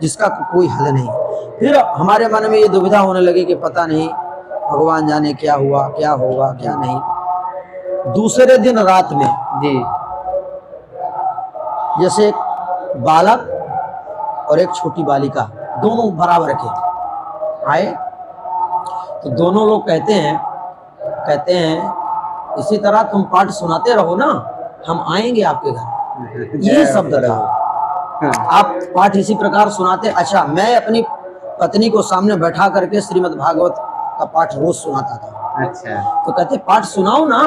जिसका कोई हद नहीं। फिर हमारे मन में ये दुविधा होने लगी कि पता नहीं भगवान जाने क्या हुआ, क्या होगा, क्या नहीं। दूसरे दिन रात में जी जैसे एक बालक और एक छोटी बालिका दोनों बराबर के आए, तो दोनों लोग कहते हैं इसी तरह तुम पाठ सुनाते रहो ना, हम आएंगे आपके घर। यही शब्द था, आप पाठ इसी प्रकार सुनाते। अच्छा, मैं अपनी पत्नी को सामने बैठा करके श्रीमद् भागवत का पाठ रोज सुनाता था। अच्छा, तो कहते पाठ सुनाओ ना,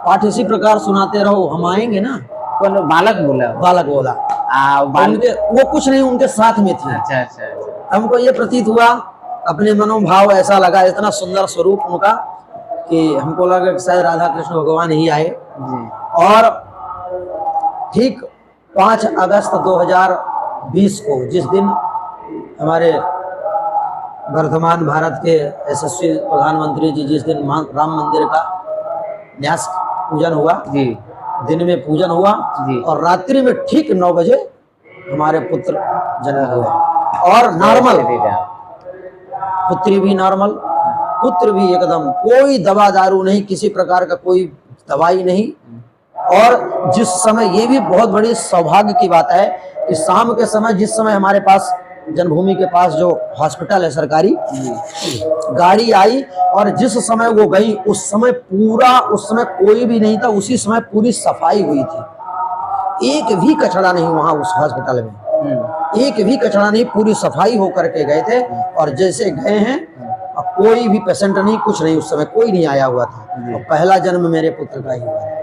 पाठ इसी प्रकार सुनाते रहो, हम आएंगे ना। कौन बालक बोला? बालक बोला। वो कुछ नहीं, उनके साथ में थी। अच्छा अच्छा अच्छा। हमको ये प्रतीत हुआ, अपने मनोभाव ऐसा लगा, इतना सुंदर स्वरूप उनका कि हमको लगा कि शायद राधा कृष्ण भगवान ही आए। जी। और ठीक 5 अगस्त 2020 को, जिस दिन हमारे वर्तमान भारत के यशस्वी प्रधानमंत्री जी जिस दिन राम मंदिर का न्यास पूजन हुआ जी, दिन में पूजन हुआ जी। और रात्रि में ठीक 9 बजे हमारे पुत्र जन्म हुआ। और नॉर्मल, पुत्री भी नॉर्मल, पुत्र भी एकदम, कोई दवा दारू नहीं, किसी प्रकार का कोई दवाई नहीं। और जिस समय, ये भी बहुत बड़ी सौभाग्य की बात है कि शाम के समय, जिस समय हमारे पास जन्मभूमि के पास जो हॉस्पिटल है सरकारी, गाड़ी आई और जिस समय वो गई उस समय कोई भी नहीं था, उसी समय पूरी सफाई हुई थी, एक भी कचरा नहीं वहां उस हॉस्पिटल में, एक भी कचरा नहीं, पूरी सफाई होकर के गए थे। और जैसे गए हैं कोई भी पेशेंट नहीं, कुछ नहीं, उस समय कोई नहीं आया हुआ था। और पहला जन्म मेरे पुत्र का ही हुआ है।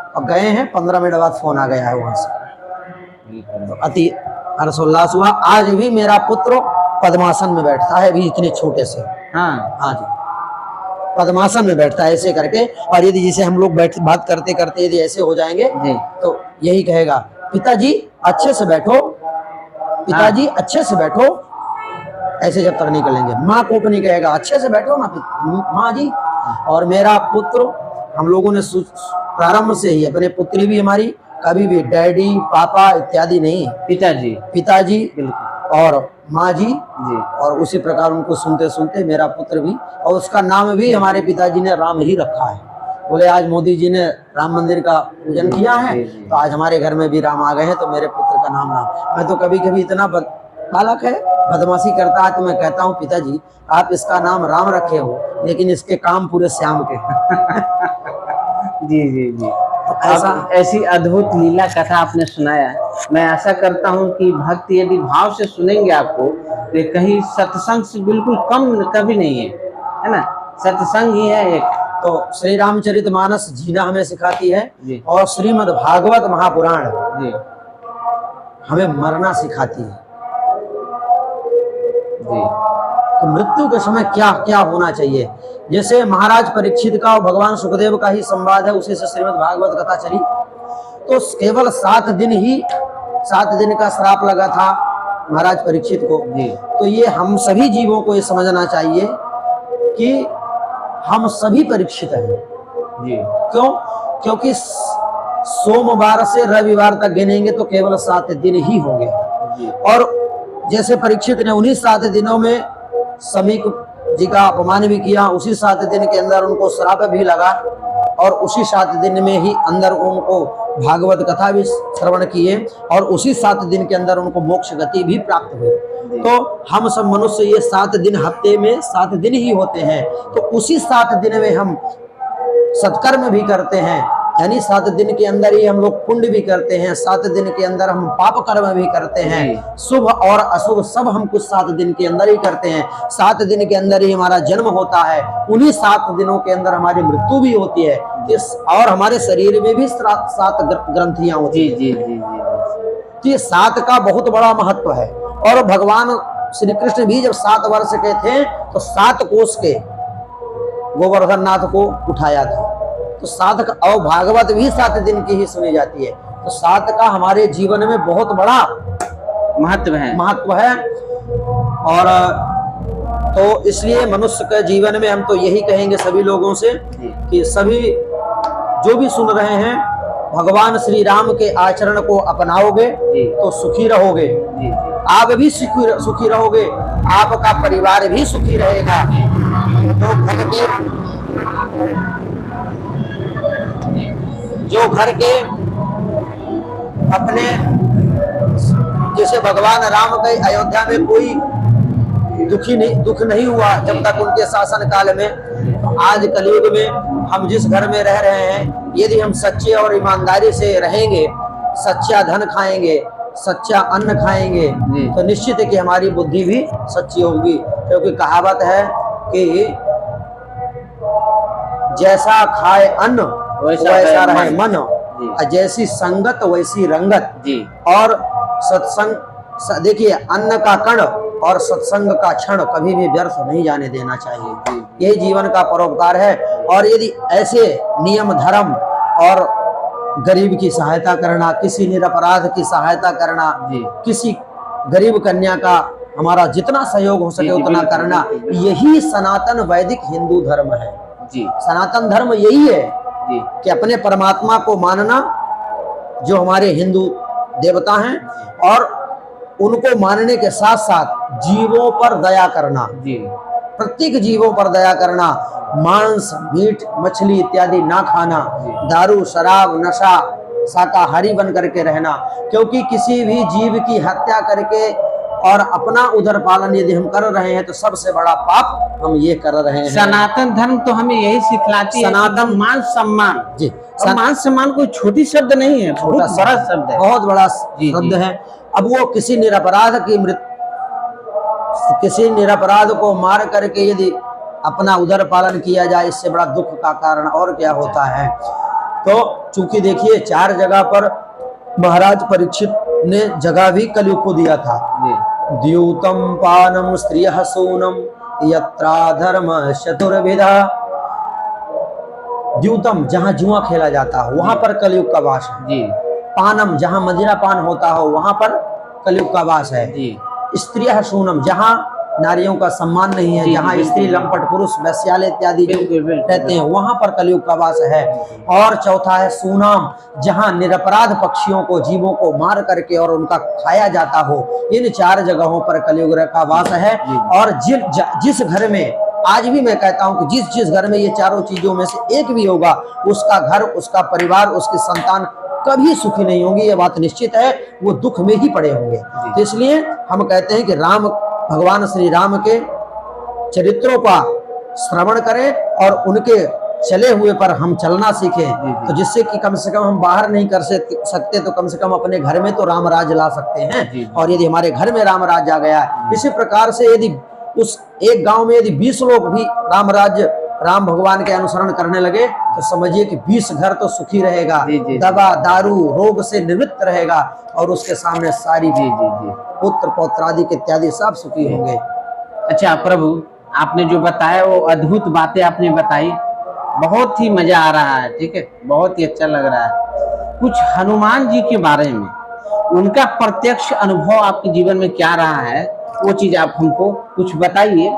और गए हैं 15 मिनट बाद फोन आ गया है वहां से, तो अति हर्षोल्लास हुआ। आज भी मेरा पुत्र पद्मासन में बैठता है, भी इतने छोटे से, हाँ जी, पद्मासन में बैठता है ऐसे करके। और यदि जिसे हम लोग बात करते करते यदि ऐसे हो जाएंगे तो यही कहेगा, पिताजी अच्छे से बैठो, पिताजी अच्छे से बैठो, ऐसे जब तक निकलेंगे। माँ को नहीं कहेगा अच्छे से बैठो ना माँ जी। और मेरा पुत्र, हम लोगों ने प्रारंभ से ही, अपने पुत्री भी हमारी कभी भी डैडी पापा इत्यादि नहीं, पिताजी, पिताजी और माँ जी, और उसी प्रकार उनको सुनते सुनते मेरा पुत्र भी, और उसका नाम भी हमारे पिताजी ने राम ही रखा है। बोले आज मोदी जी ने राम मंदिर का पूजन किया है तो आज हमारे घर में भी राम आ गए हैं, तो मेरे पुत्र का नाम राम। मैं तो कभी कभी इतना बालक है, बदमाशी करता है, तो मैं कहता हूँ पिताजी आप इसका नाम राम रखे हो, लेकिन इसके काम पूरे श्याम के जी जी जी। ऐसी अद्भुत लीला कथा आपने सुनाया। मैं आशा करता हूं कि भक्त यदि भाव से सुनेंगे आपको तो कहीं सत्संग से बिल्कुल कम कभी नहीं है ना, सत्संग ही है एक। तो श्री रामचरितमानस जीना हमें सिखाती है और श्रीमद् भागवत महापुराण जी हमें मरना सिखाती है जी। तो मृत्यु के समय क्या क्या होना चाहिए। जैसे महाराज परीक्षित का और भगवान सुखदेव का ही संवाद है, उसी से श्रीमद् भागवत कथा चली। तो केवल 7 दिन का श्राप लगा था महाराज परीक्षित को जी। तो ये हम सभी जीवों को ये समझना चाहिए कि हम सभी परीक्षित हैं जी। क्यों? क्योंकि सोमवार से रविवार तक गिनेंगे तो केवल 7 दिन ही होंगे जी। और जैसे परीक्षित ने उन्हीं 7 दिनों में समीक जी का अपमान भी किया, उसी 7 दिन के अंदर उनको श्राप भी लगा और उसी 7 दिन में ही अंदर उनको भागवत कथा भी श्रवण किए और उसी 7 दिन के अंदर उनको मोक्ष गति भी प्राप्त हुई। तो हम सब मनुष्य ये 7 दिन, हफ्ते में 7 दिन ही होते हैं, तो उसी 7 दिन में हम सत्कर्म भी करते हैं, यानी 7 दिन के अंदर ही हम लोग पुण्य भी करते हैं, 7 दिन के अंदर हम पाप कर्म भी करते हैं, शुभ और अशुभ सब हम कुछ 7 दिन के अंदर ही करते हैं। 7 दिन के अंदर ही हमारा जन्म होता है, उन्हीं 7 दिनों के अंदर हमारी मृत्यु भी होती है और हमारे शरीर में भी 7 ग्रंथियां होती है जी जी जी। 7 का बहुत बड़ा महत्व है। और भगवान श्री कृष्ण भी जब 7 वर्ष के थे तो 7 कोस के गोवर्धन नाथ को उठाया था। तो 7 का, और भागवत भी 7 दिन की ही सुनी जाती है। तो 7 का हमारे जीवन में बहुत बड़ा महत्व है। और तो इसलिए मनुष्य के जीवन में हम तो यही कहेंगे सभी लोगों से कि सभी जो भी सुन रहे हैं भगवान श्री राम के आचरण को अपनाओगे तो सुखी रहोगे, आप भी सुखी रहोगे, आपका परिवार भी सुखी रहेगा। जो घर के अपने, जैसे भगवान राम के अयोध्या में कोई दुख नहीं हुआ जब तक उनके शासन काल में, तो आज कलयुग में हम जिस घर में रह रहे हैं, यदि हम सच्चे और ईमानदारी से रहेंगे, सच्चा धन खाएंगे, सच्चा अन्न खाएंगे, तो निश्चित है कि हमारी बुद्धि भी सच्ची होगी। क्योंकि कहावत है कि जैसा खाए अन्न वैसा रहे मन, जैसी संगत वैसी रंगत जी। और सत्संग, देखिए अन्न का कण और सत्संग का क्षण कभी भी व्यर्थ नहीं जाने देना चाहिए, यही जीवन का परोपकार है। और यदि ऐसे नियम धर्म और गरीब की सहायता करना, किसी निरपराध की सहायता करना, जी किसी गरीब कन्या का हमारा जितना सहयोग हो सके जी, उतना बिल्कुल, करना, बिल्कुल, यही सनातन वैदिक हिंदू धर्म है। जी सनातन धर्म यही है जी कि अपने परमात्मा को मानना, जो हमारे हिंदू देवता हैं, और उनको मानने के साथ साथ जीवों पर दया करना, जी प्रत्येक जीवों पर दया करना, मांस मीट मछली इत्यादि ना खाना, दारू शराब नशा शाकाहारी बन करके रहना, क्योंकि किसी भी जीव की हत्या करके और अपना उदर पालन यदि हम कर रहे हैं तो सबसे बड़ा पाप हम ये कर रहे हैं। सनातन धर्म तो हमें यही सिखलाती है, सनातन मान सम्मान। जी, और मान सम्मान कोई छोटी शब्द नहीं है, छोटा बहुत बड़ा शब्द है, बहुत बड़ा जी, शब्द जी। है। अब वो किसी निरपराध को मार करके यदि अपना उदर पालन किया जाए, इससे बड़ा दुख का कारण और क्या होता है। तो चूंकि देखिए 4 जगह पर महाराज परीक्षित ने जगह भी कलयुग को दिया था। जी द्यूतम पानम स्त्रियः सूनम यत्रा धर्म चतुर्विधा। द्यूतम जहाँ जुआ खेला जाता हो वहां पर कलयुग का वास है। जी पानम जहाँ मदिरा पान होता हो वहां पर कलयुग का वास है। जी स्त्रियः सूनम जहाँ नारियों का सम्मान नहीं है, जी, जहाँ जी, स्त्री बिल्कुल। लंपट पुरुष वैश्यालय इत्यादि जो बिल्कुल, बिल्कुल, रहते हैं वहां पर कलयुग का वास है। और चौथा है सूनाम, जहाँ निरपराध पक्षियों को जीवों को मार करके और उनका खाया जाता हो। इन 4 जगहों पर कलयुग का वास है। और जिस घर में, आज भी मैं कहता हूं कि जिस घर में ये चारों चीजों में से एक भी होगा, उसका घर, उसका परिवार, उसकी संतान कभी सुखी नहीं होंगी, ये बात निश्चित है, वो दुख में ही पड़े होंगे। तो इसलिए हम कहते हैं कि भगवान श्री राम के चरित्रों का श्रवण करें और उनके चले हुए पर हम चलना सीखें, तो जिससे कि कम से कम हम बाहर नहीं कर सकते तो कम से कम अपने घर में तो राम राज ला सकते हैं। और यदि हमारे घर में राम राज आ गया, इसी प्रकार से यदि उस एक गांव में यदि 20 लोग भी राम भगवान के अनुसरण करने लगे तो समझिए कि 20 घर तो सुखी रहेगा, दवा दारू रोग से निवृत्त रहेगा, और उसके सामने सारी पुत्र पौत्रादि इत्यादि सब सुखी होंगे। अच्छा प्रभु, आपने जो बताया वो अद्भुत बातें आपने बताई, बहुत ही मजा आ रहा है, ठीक है, बहुत ही अच्छा लग रहा है। कुछ हनुमान जी के बारे में, उनका प्रत्यक्ष अनुभव आपके जीवन में क्या रहा है, वो चीज आप हमको कुछ बताइए।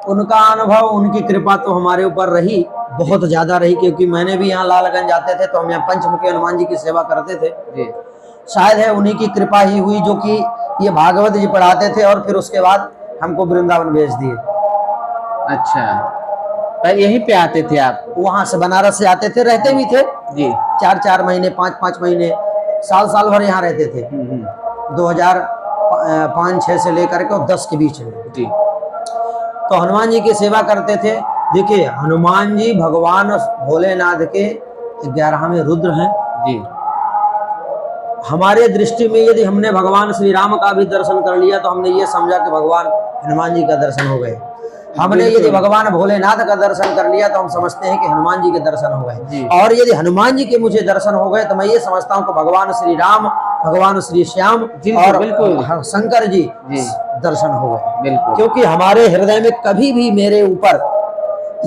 उनका अनुभव, उनकी कृपा तो हमारे ऊपर रही, बहुत ज्यादा रही, क्योंकि मैंने भी यहाँ लालगंज जाते थे तो हम यहाँ पंचमुखी हनुमान जी की सेवा करते थे। शायद है उन्हीं की कृपा ही हुई जो कि ये भागवत जी पढ़ाते थे और फिर उसके बाद हमको वृंदावन भेज दिए। अच्छा, तो यहीं पे आते थे आप? वहां से बनारस से आते थे, रहते भी थे जी, 4-4 महीने 5-5 महीने साल भर यहाँ रहते थे। 2005-6 से लेकर के 10 के बीच में जी। तो हनुमान जी की सेवा करते थे। देखिए हनुमान जी भगवान भोलेनाथ के 11वें रुद्र हैं जी। हमारे दृष्टि में यदि हमने भगवान श्री राम का भी दर्शन कर लिया तो हमने ये समझा कि भगवान हनुमान जी का दर्शन हो गए। हमने यदि भगवान भोलेनाथ का दर्शन कर लिया तो हम समझते हैं कि हनुमान जी के दर्शन हो गए। और यदि हनुमान जी के मुझे दर्शन हो गए तो मैं ये समझता हूँ कि भगवान श्री राम, भगवान श्री श्याम और शंकर जी दर्शन हो गए। क्योंकि हमारे हृदय में कभी भी मेरे ऊपर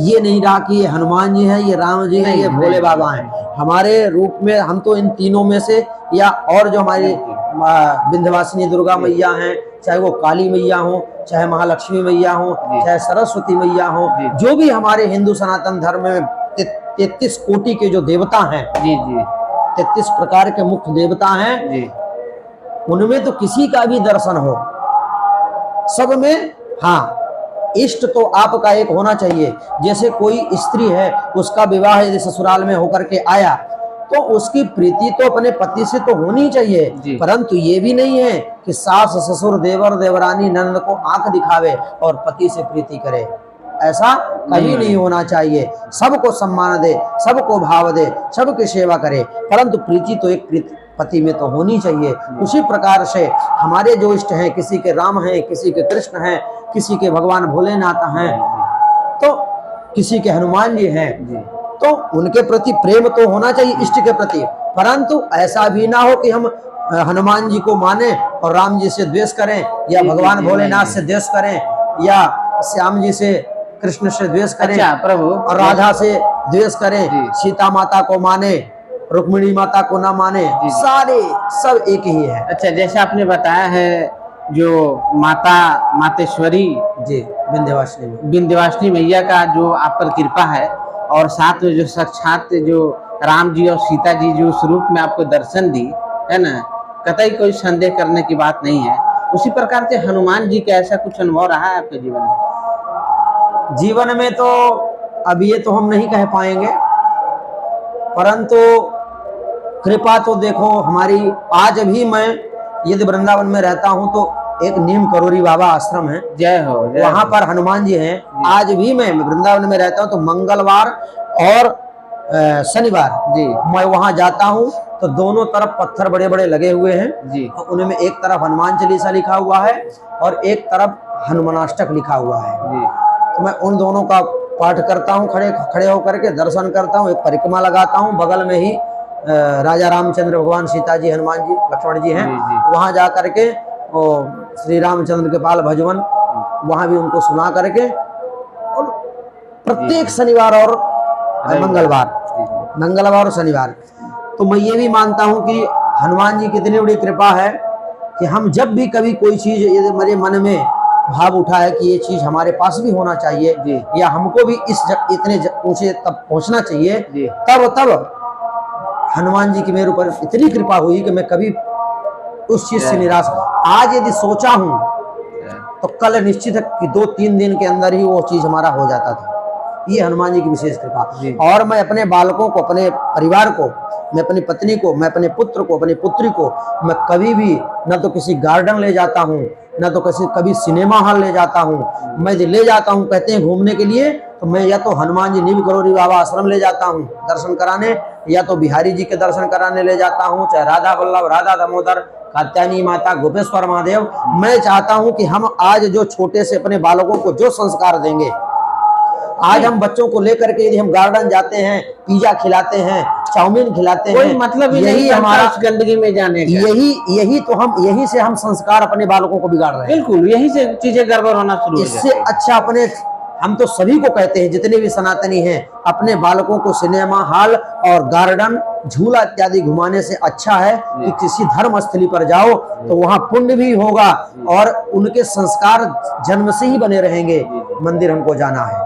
ये नहीं रहा कि ये हनुमान जी हैं, ये राम जी हैं, ये भोले बाबा हैं। हमारे रूप में हम तो इन तीनों में से, या और जो हमारी विंध्यवासिनी दुर्गा मैया हैं, चाहे वो काली मैया हो, चाहे महालक्ष्मी मैया हो, चाहे सरस्वती मैया हो, जो भी हमारे हिंदू सनातन धर्म में 33 कोटि के जो देवता हैं, 33 प्रकार के मुख्य देवता हैं, उनमें तो किसी का भी दर्शन हो, सब में हाँ इष्ट तो आपका एक होना चाहिए। जैसे कोई स्त्री है, उसका विवाह यदि ससुराल में होकर के आया तो उसकी प्रीति तो अपने पति से तो होनी चाहिए, परंतु ये भी नहीं है कि सास ससुर देवर देवरानी ननद को आंख दिखावे और पति से प्रीति करे। ऐसा कभी नहीं होना चाहिए। सबको सम्मान दे, सबको भाव दे, सबकी सेवा करे, परंतु प्रीति तो एक पति में तो होनी चाहिए। उसी प्रकार से हमारे जो इष्ट हैं, किसी के राम हैं, किसी के कृष्ण हैं, किसी के भगवान भोलेनाथ हैं, तो किसी के हनुमान जी हैं, तो उनके प्रति प्रेम तो होना चाहिए इष्ट के प्रति। परंतु ऐसा भी ना हो कि हम हनुमान जी को माने और राम जी से द्वेष करें, या भगवान भोलेनाथ से द्वेष करें, या श्याम जी से कृष्ण से द्वेष करें, अच्छा, प्रभु और राधा से द्वेष करें, सीता माता को माने रुक्मिणी माता को ना माने, जी। सारे सब एक ही है। अच्छा, जैसे आपने बताया है जो मातेश्वरी जी, विंध्यवासिनी में विंध्यवासिनी मैया का जो आप पर कृपा है, और साथ में जो साक्षात जो राम जी और सीता जी जो उस रूप में आपको दर्शन दी है ना, कतई कोई संदेह करने की बात नहीं है। उसी प्रकार से हनुमान जी का ऐसा कुछ अनुभव रहा है आपके जीवन में? जीवन में तो अब ये तो हम नहीं कह पाएंगे, परंतु कृपा तो देखो हमारी। आज भी मैं यदि वृंदावन में रहता हूं तो एक नीम करोरी बाबा आश्रम है, जय हो, जय वहां हो। पर हनुमान जी हैं। आज भी मैं वृंदावन में रहता हूं तो मंगलवार और शनिवार जी मैं वहां जाता हूं तो दोनों तरफ पत्थर बड़े बड़े लगे हुए हैं। जी उनमें एक तरफ हनुमान चालीसा लिखा हुआ है और एक तरफ हनुमानाष्टक लिखा हुआ है। जी तो मैं उन दोनों का पाठ करता हूँ, खड़े खड़े होकर के दर्शन करता हूँ, एक परिक्रमा लगाता हूँ। बगल में ही राजा रामचंद्र भगवान, सीता जी, हनुमान जी, लक्ष्मण जी हैं। जी। वहाँ जा करके श्री रामचंद्र के पाल भजवन वहाँ भी उनको सुना करके, और प्रत्येक शनिवार और मंगलवार और शनिवार। तो मैं ये भी मानता हूँ कि हनुमान जी की इतनी बड़ी कृपा है कि हम जब भी कभी कोई चीज़ यदि मेरे मन में भाव उठा है कि ये चीज़ हमारे पास भी होना चाहिए या हमको भी इतने ऊंचे तब पहुंचना चाहिए, तब हनुमान जी की मेरे ऊपर इतनी कृपा हुई कि मैं कभी उस चीज से निराश। आज यदि सोचा हूं तो कल निश्चित है कि 2-3 दिन के अंदर ही वो चीज हमारा हो जाता था। ये हनुमान जी की विशेष कृपा। और मैं अपने बालकों को, अपने परिवार को, मैं अपनी पत्नी को, मैं अपने पुत्र को, अपनी पुत्री को, मैं कभी भी न तो किसी गार्डन ले जाता हूँ, न तो कभी सिनेमा हॉल ले जाता हूँ। मैं ले जाता हूँ, कहते हैं घूमने के लिए, तो मैं या तो हनुमान जी नीम करोरी बाबा आश्रम ले जाता हूँ दर्शन कराने, या तो बिहारी जी के दर्शन कराने ले जाता हूँ, चाहे राधा वल्लभ, राधा दामोदर, कात्यायनी माता, गोपेश्वर महादेव। मैं चाहता हूँ कि हम आज जो छोटे से अपने बालकों को जो संस्कार देंगे, आज हम बच्चों को लेकर के यदि हम गार्डन जाते हैं, पिज्जा खिलाते हैं, चाउमीन खिलाते हैं, कोई मतलब ही नहीं हमारा उस गंदगी में जाने का। यही से हम संस्कार अपने बालकों को बिगाड़ रहे हैं। बिल्कुल, यही से चीजें गड़बड़ होना शुरू हो जाती इससे अच्छा अपने, हम तो सभी को कहते हैं जितने भी सनातनी हैं, अपने बालकों को सिनेमा हॉल और गार्डन, झूला इत्यादि घुमाने से अच्छा है कि किसी धर्म स्थली पर जाओ तो वहां पुण्य भी होगा और उनके संस्कार जन्म से ही बने रहेंगे। मंदिर हमको जाना है,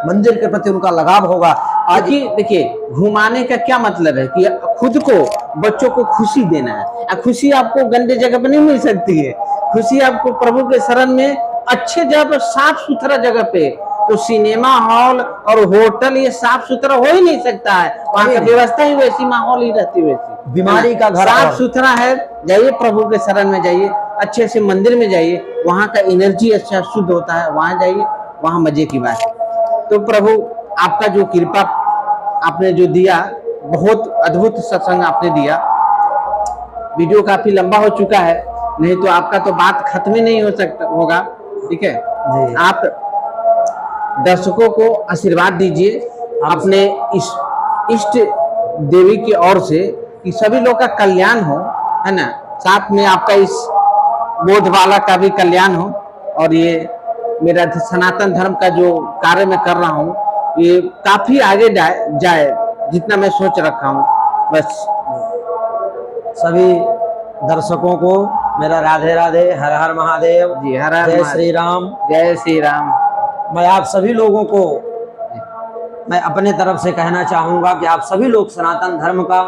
मंदिर के प्रति उनका लगाव होगा। आज देखिए, घुमाने का क्या मतलब है कि खुद को, बच्चों को खुशी देना है। खुशी आपको गंदे जगह पर नहीं मिल सकती है। खुशी आपको प्रभु के शरण में, अच्छे जगह पर, साफ सुथरा जगह पे। तो सिनेमा हॉल और होटल ये साफ सुथरा हो ही नहीं सकता है। वहाँ का व्यवस्था ही वैसी, माहौल ही रहती वैसी। बीमारी का घर साफ सुथरा है, जाइए प्रभु के शरण में जाइए, अच्छे से मंदिर में जाइए, वहाँ का एनर्जी अच्छा शुद्ध होता है, वहाँ जाइए, वहाँ मजे की बात है। तो प्रभु आपका जो कृपा आपने जो दिया, बहुत अद्भुत सत्संग आपने दिया। वीडियो काफी लंबा हो चुका है, नहीं तो आपका तो बात खत्म ही नहीं हो सकता होगा। ठीक है जी। आप दर्शकों को आशीर्वाद दीजिए अपने इष्ट देवी की ओर से कि सभी लोग का कल्याण हो, है ना, साथ में आपका इस बोधवाला का भी कल्याण हो, और ये मेरा सनातन धर्म का जो कार्य मैं कर रहा हूँ ये काफी आगे जाए जितना मैं सोच रखा हूँ। बस सभी दर्शकों को मेरा राधे राधे, हर हर महादेव जी, हर हर जय श्री राम, जय श्री राम। मैं आप सभी लोगों को मैं अपने तरफ से कहना चाहूँगा कि आप सभी लोग सनातन धर्म का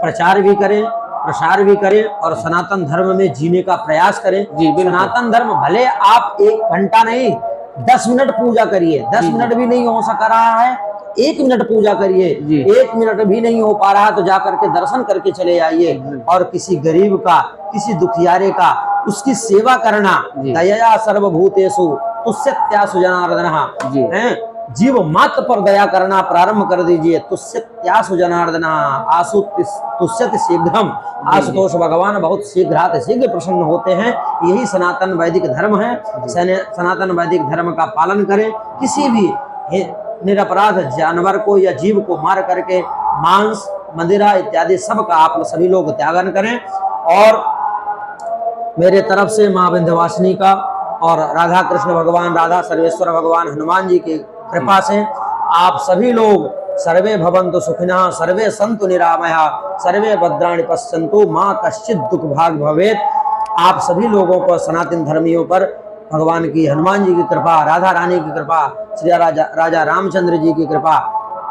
प्रचार भी करें, प्रसार भी करें और सनातन धर्म में जीने का प्रयास करें। जी, सनातन धर्म भले आप 1 घंटा नहीं 10 मिनट पूजा करिए, 10 मिनट भी नहीं हो सक रहा है 1 मिनट पूजा करिए, 1 मिनट भी नहीं हो पा रहा तो जाकर के दर्शन करके चले आइए और किसी गरीब का, किसी दुखियारे का, उसकी सेवा करना। दया सर्वभूतेषु तुष्यत्यासु जनार्दनः हैं, जीव मात्र पर दया करना प्रारंभ कर दीजिए। तुष्यत्यासु जनार्दनः आसु तुष्यति शीघ्रम। आशुतोष भगवान बहुत शीघ्र प्रसन्न होते हैं। यही सनातन वैदिक धर्म है। सनातन वैदिक धर्म का पालन करें। किसी भी निरपराध जानवर को या जीव को मार करके मांस, मदिरा इत्यादि सब का आप सभी लोग त्यागन करें। और मेरे तरफ से माँ विंध्यवासिनी का और राधा कृष्ण भगवान, राधा सर्वेश्वर भगवान हनुमान जी की कृपा से आप सभी लोग सर्वे भवन्तु सुखिनः, सर्वे सन्तु निरामया, सर्वे भद्राणि पश्यन्तु, माँ कश्चित् दुख भाग भवेत्। आप सभी लोगों को, सनातन धर्मियों पर भगवान की, हनुमान जी की कृपा, राधा रानी की कृपा, श्री राजा रामचंद्र जी की कृपा,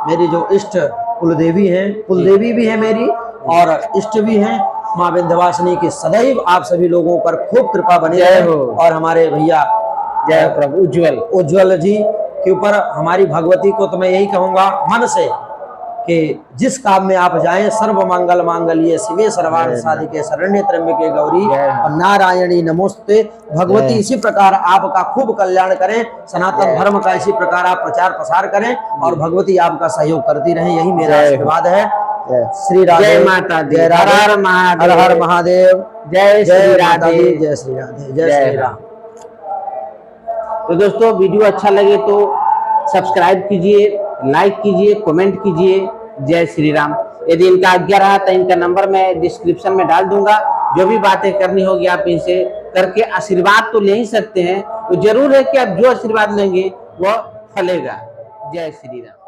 मेरी जो इष्ट कुलदेवी हैं, कुलदेवी भी है मेरी और इष्ट भी हैं, माँ विंध्यवासिनी की सदैव आप सभी लोगों पर खूब कृपा बनी रहे। और हमारे भैया जय प्रभु उज्ज्वल जी के ऊपर, हमारी भगवती को तो मैं यही कहूँगा मन से कि जिस काम में आप जाएं, सर्व मंगल मांगल्ये शिवे सर्वार्थ साधिके शरण्ये त्र्यंबके गौरी और नारायणी नमोस्तुते। भगवती इसी प्रकार आपका खूब कल्याण करें, सनातन धर्म का इसी प्रकार आप प्रचार प्रसार करें और भगवती आपका सहयोग करती रहें, यही मेरा आशीर्वाद है। श्री राधे, जय माता दी, हर हर महादेव, जय श्री राधे, जय श्री राधे, जय श्री राम। तो दोस्तों वीडियो अच्छा लगे तो सब्सक्राइब कीजिए, लाइक कीजिए, कमेंट कीजिए। जय श्री राम। यदि इनका आज्ञा रहा तो इनका नंबर मैं डिस्क्रिप्शन में डाल दूंगा, जो भी बातें करनी होगी आप इनसे करके आशीर्वाद तो ले ही सकते हैं। तो जरूर है कि आप जो आशीर्वाद लेंगे वह फलेगा। जय श्री राम।